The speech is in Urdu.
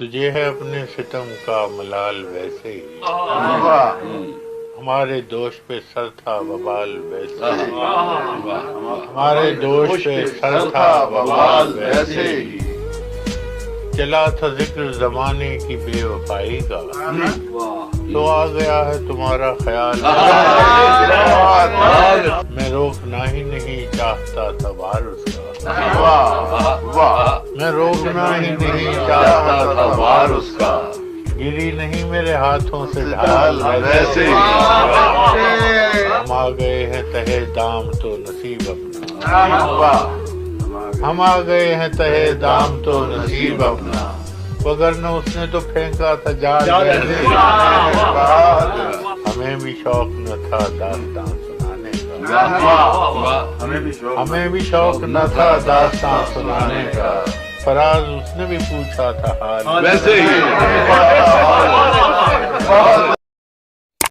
تجھے ہے اپنے ستم کا ملال ویسے ہی، ہمارے دوش پہ سر تھا وبال ویسے ہی، ہمارے دوش پہ سر تھا وبال ویسے ہی، چلا تھا ذکر زمانے کی بے وفائی کا، تو آ گیا ہے تمہارا خیال، میں روکنا ہی نہیں چاہتا تھا وار اس کا، میں روکنا ہی نہیں چاہتا تھا وار اس کا، گری نہیں میرے ہاتھوں سے ڈھال ویسے ہی، ہم آ گئے ہیں تہے دام تو نصیب اپنا، ہم آ گئے ہیں تہے دام تو نصیب اپنا، وگرنہ اس نے تو پھینکا تھا جال ویسے ہی، ہمیں بھی شوق نہ تھا داستان سنانے کا، ہمیں بھی شوق نہ تھا داستان سنانے کا، فراز اس نے بھی پوچھا تھا حال ویسے ہی،